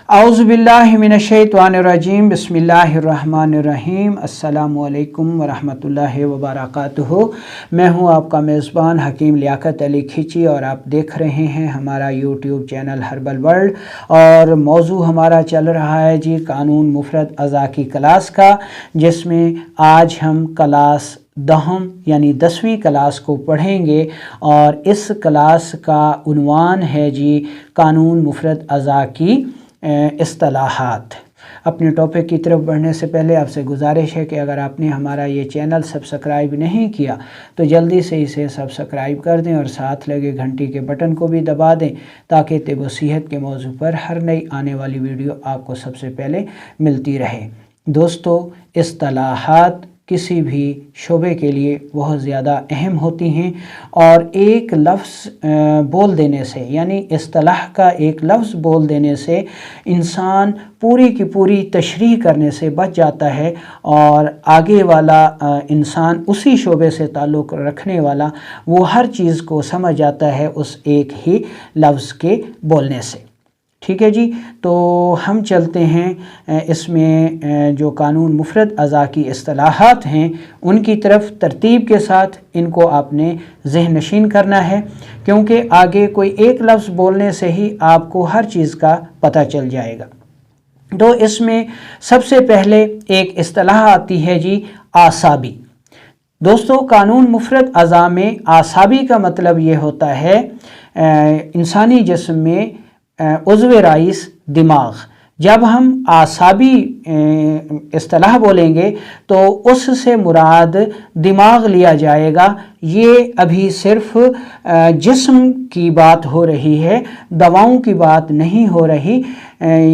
औज़ुबिल्लाहि मिनश्शैतानिर्रजीम बिस्मिल्लाहिर्रहमानिर्रहीम अस्सलामुअलैकुम वरहमतुल्लाहि वबरकातुहू। मैं हूं आपका मेज़बान हकीम लियाकत अली खिची और आप देख रहे हैं हमारा यूट्यूब चैनल हर्बल वर्ल्ड। और मौजू हमारा चल रहा है जी कानून मुफरद अज़ा की क्लास का, जिसमें आज हम क्लास दहम यानी 10वीं क्लास को पढ़ेंगे। और इस क्लास का उन्वान है जी कानून मुफरद अज़ा की इस्तिलाहात। अपने टॉपिक की तरफ बढ़ने से पहले आपसे गुजारिश है कि अगर आपने हमारा ये चैनल सब्सक्राइब नहीं किया तो जल्दी से इसे सब्सक्राइब कर दें और साथ लगे घंटी के बटन को भी दबा दें, ताकि तिब व सेहत के मौजू पर हर नई आने वाली वीडियो आपको सबसे पहले मिलती रहे। दोस्तों, इस्तिलाहात किसी भी शोबे के लिए बहुत ज़्यादा अहम होती हैं और एक लफ्ज़ बोल देने से यानी इस्तिलाह का एक लफ्ज़ बोल देने से इंसान पूरी की पूरी तशरीह करने से बच जाता है और आगे वाला इंसान उसी शोबे से ताल्लुक़ रखने वाला वो हर चीज़ को समझ जाता है उस एक ही लफ्ज़ के बोलने से। ठीक है जी, तो हम चलते हैं इसमें जो कानून मुफरद अज़ा की इस्तिलाहात हैं उनकी तरफ। तरतीब के साथ इनको आपने ज़हन नशीन करना है, क्योंकि आगे कोई एक लफ्ज़ बोलने से ही आपको हर चीज़ का पता चल जाएगा। तो इसमें सबसे पहले एक इस्तिलाह आती है जी आसाबी। दोस्तों, कानून मुफरद अज़ा में आसाबी का मतलब ये होता है इंसानी जिस्म में उज़्व राइस दिमाग। जब हम आसाबी इस्तिलाह बोलेंगे तो उससे मुराद दिमाग लिया जाएगा। ये अभी सिर्फ जिस्म की बात हो रही है, दवाओं की बात नहीं हो रही।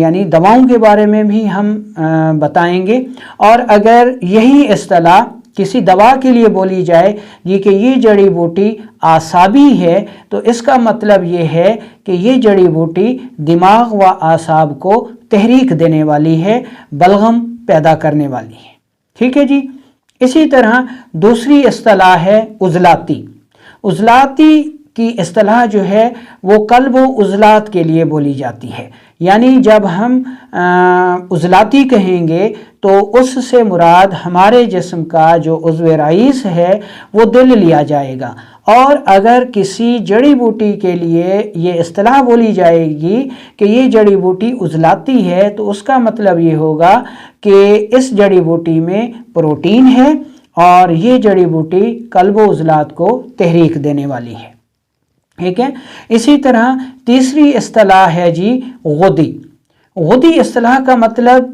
यानी दवाओं के बारे में भी हम बताएंगे। और अगर यही इस्तिलाह किसी दवा के लिए बोली जाए ये कि ये जड़ी बूटी आसाबी है, तो इसका मतलब ये है कि ये जड़ी बूटी दिमाग व आसाब को तहरीक देने वाली है, बलगम पैदा करने वाली है। ठीक है जी। इसी तरह दूसरी इस्तिलाह है उज़लाती। उज़लाती की इस्तिलाह जो है वो कल्ब व उज़लात के लिए बोली जाती है। यानी जब हम उज़लाती कहेंगे तो उससे मुराद हमारे जिस्म का जो उज़्व राइस है वो दिल लिया जाएगा। और अगर किसी जड़ी बूटी के लिए ये इस्तिलाह बोली जाएगी कि ये जड़ी बूटी उज़लाती है, तो उसका मतलब ये होगा कि इस जड़ी बूटी में प्रोटीन है और ये जड़ी बूटी कल्ब व उज़लात को तहरीक देने वाली है। ठीक है। इसी तरह तीसरी इस्तिलाह है जी गुदी। गुदी इस्तिलाह का मतलब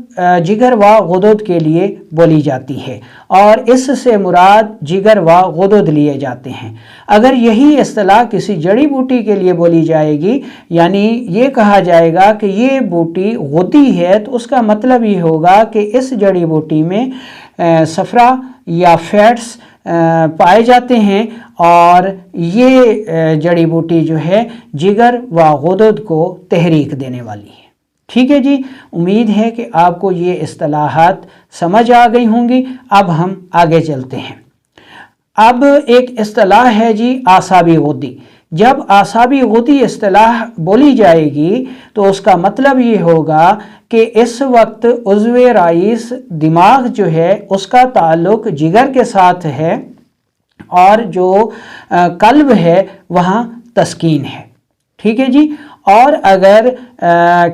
जिगर व गुदद के लिए बोली जाती है और इससे मुराद जिगर व गुदद लिए जाते हैं। अगर यही इस्तिलाह किसी जड़ी बूटी के लिए बोली जाएगी, यानी ये कहा जाएगा कि ये बूटी गुदी है, तो उसका मतलब ये होगा कि इस जड़ी बूटी में सफ़रा या फैट्स पाए जाते हैं और ये जड़ी बूटी जो है जिगर व गुदद को तहरीक देने वाली है। ठीक है जी। उम्मीद है कि आपको ये इस्तिलाहात समझ आ गई होंगी। अब हम आगे चलते हैं। अब एक इस्तिलाह है जी आसाबी गुदी। जब आसाबी गुदी इस्तिलाह बोली जाएगी तो उसका मतलब ये होगा कि इस वक्त उज़्व राइस दिमाग जो है उसका ताल्लुक़ जिगर के साथ है और जो कल्ब है वहाँ तस्कीन है। ठीक है जी। और अगर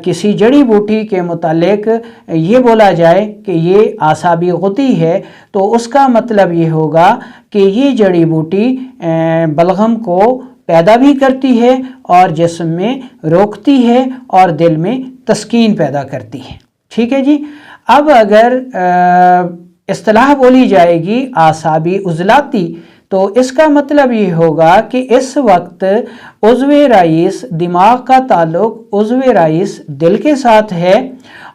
किसी जड़ी बूटी के मुतालिक ये बोला जाए कि ये आसाबी गुदी है, तो उसका मतलब ये होगा कि ये जड़ी बूटी बलगम को पैदा भी करती है और जिस्म में रोकती है और दिल में तस्कीन पैदा करती है। ठीक है जी। अब अगर इस्तिलाह बोली जाएगी आसाबी उज़लाती, तो इसका मतलब ये होगा कि इस वक्त उज़्व राइस दिमाग का ताल्लुक़ उज़्व राइस दिल के साथ है।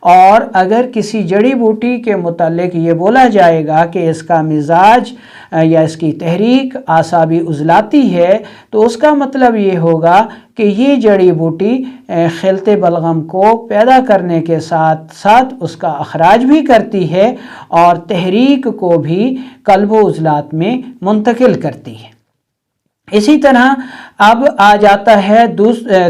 और अगर किसी जड़ी बूटी के मुतालिक ये बोला जाएगा कि इसका मिजाज या इसकी तहरीक आसाबी उज़लाती है, तो उसका मतलब ये होगा कि ये जड़ी बूटी खिलते बलगम को पैदा करने के साथ साथ उसका अखराज भी करती है और तहरीक को भी कल्ब व उज़लात में मुंतकिल करती है। इसी तरह अब आ जाता है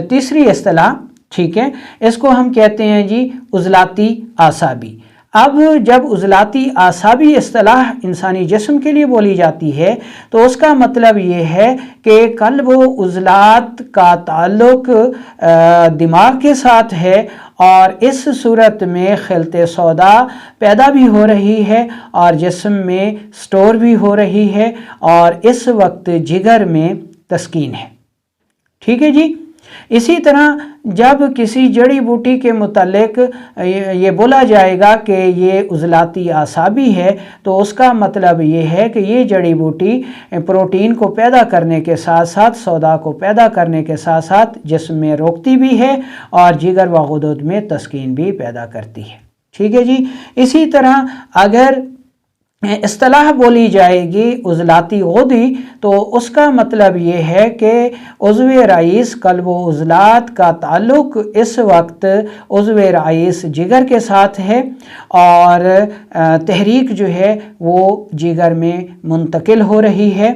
तीसरी इस्तिलाह ٹھیک ہے، اس کو ہم کہتے ہیں جی عضلاتی اعصابی۔ اب جب عضلاتی اعصابی اصطلاح انسانی جسم کے لیے بولی جاتی ہے تو اس کا مطلب یہ ہے کہ قلب و عضلات کا تعلق دماغ کے ساتھ ہے، اور اس صورت میں خلط سودا پیدا بھی ہو رہی ہے اور جسم میں سٹور بھی ہو رہی ہے، اور اس وقت جگر میں تسکین ہے۔ ٹھیک ہے جی۔ اسی طرح جب کسی جڑی بوٹی کے متعلق یہ بولا جائے گا کہ یہ عضلاتی اعصابی ہے تو اس کا مطلب یہ ہے کہ یہ جڑی بوٹی پروٹین کو پیدا کرنے کے ساتھ ساتھ سودا کو پیدا کرنے کے ساتھ ساتھ جسم میں روکتی بھی ہے اور جگر و غدود میں تسکین بھی پیدا کرتی ہے۔ ٹھیک ہے جی۔ اسی طرح اگر اصطلاح بولی جائے گی عضلاتی غدی تو اس کا مطلب یہ ہے کہ عضو رئیس قلب و عضلات کا تعلق اس وقت عضو رئیس جگر کے ساتھ ہے، اور تحریک جو ہے وہ جگر میں منتقل ہو رہی ہے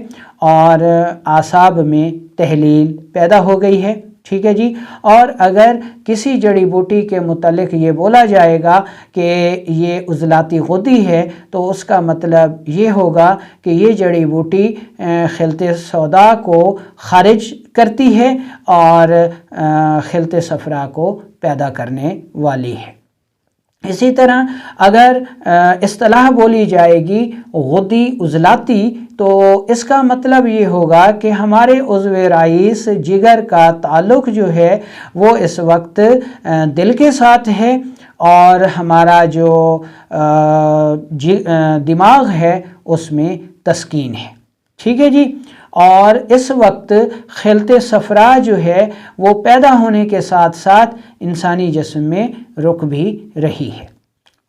اور اعصاب میں تحلیل پیدا ہو گئی ہے۔ ٹھیک ہے جی۔ اور اگر کسی جڑی بوٹی کے متعلق یہ بولا جائے گا کہ یہ عضلاتی غدی ہے تو اس کا مطلب یہ ہوگا کہ یہ جڑی بوٹی خلط سودا کو خارج کرتی ہے اور خلط صفرا کو پیدا کرنے والی ہے۔ اسی طرح اگر اصطلاح بولی جائے گی غدی عضلاتی تو اس کا مطلب یہ ہوگا کہ ہمارے عضو رئیس جگر کا تعلق جو ہے وہ اس وقت دل کے ساتھ ہے، اور ہمارا جو دماغ ہے اس میں تسکین ہے۔ ٹھیک ہے جی۔ اور اس وقت خلط صفرا جو ہے وہ پیدا ہونے کے ساتھ ساتھ انسانی جسم میں رک بھی رہی ہے۔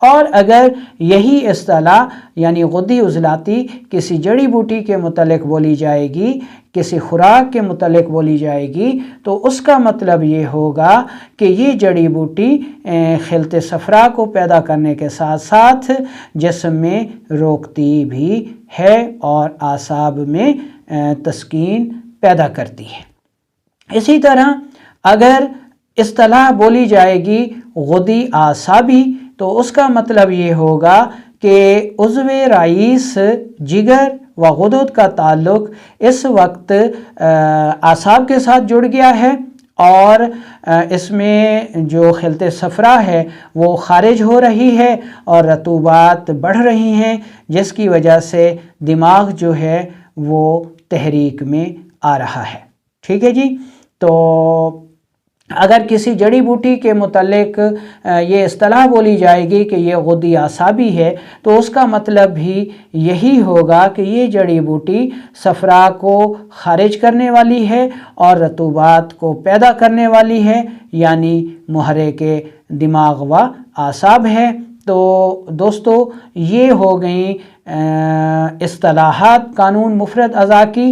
اور اگر یہی اصطلاح یعنی غدی عضلاتی کسی جڑی بوٹی کے متعلق بولی جائے گی، کسی خوراک کے متعلق بولی جائے گی تو اس کا مطلب یہ ہوگا کہ یہ جڑی بوٹی خلط صفرا کو پیدا کرنے کے ساتھ ساتھ جسم میں روکتی بھی ہے اور اعصاب میں تسکین پیدا کرتی ہے۔ اسی طرح اگر اصطلاح بولی جائے گی غدی اعصابی تو اس کا مطلب یہ ہوگا کہ عضو رئیس جگر و غدود کا تعلق اس وقت اعصاب کے ساتھ جڑ گیا ہے، اور اس میں جو خلط صفرا ہے وہ خارج ہو رہی ہے اور رطوبات بڑھ رہی ہیں، جس کی وجہ سے دماغ جو ہے وہ تحریک میں آ رہا ہے۔ ٹھیک ہے جی۔ تو اگر کسی جڑی بوٹی کے متعلق یہ اصطلاح بولی جائے گی کہ یہ غدی اعصابی ہے تو اس کا مطلب بھی یہی ہوگا کہ یہ جڑی بوٹی صفرا کو خارج کرنے والی ہے اور رطوبات کو پیدا کرنے والی ہے، یعنی محرک دماغ و اعصاب ہے۔ تو دوستو یہ ہو گئیں اصطلاحات قانون مفرد اعضاء کی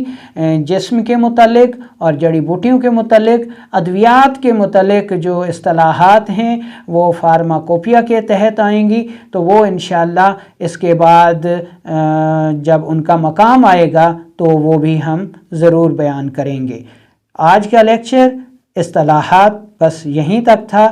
جسم کے متعلق اور جڑی بوٹیوں کے متعلق۔ ادویات کے متعلق جو اصطلاحات ہیں وہ فارماکوپیا کے تحت آئیں گی، تو وہ انشاءاللہ اس کے بعد جب ان کا مقام آئے گا تو وہ بھی ہم ضرور بیان کریں گے۔ آج کا لیکچر اصطلاحات بس یہیں تک تھا۔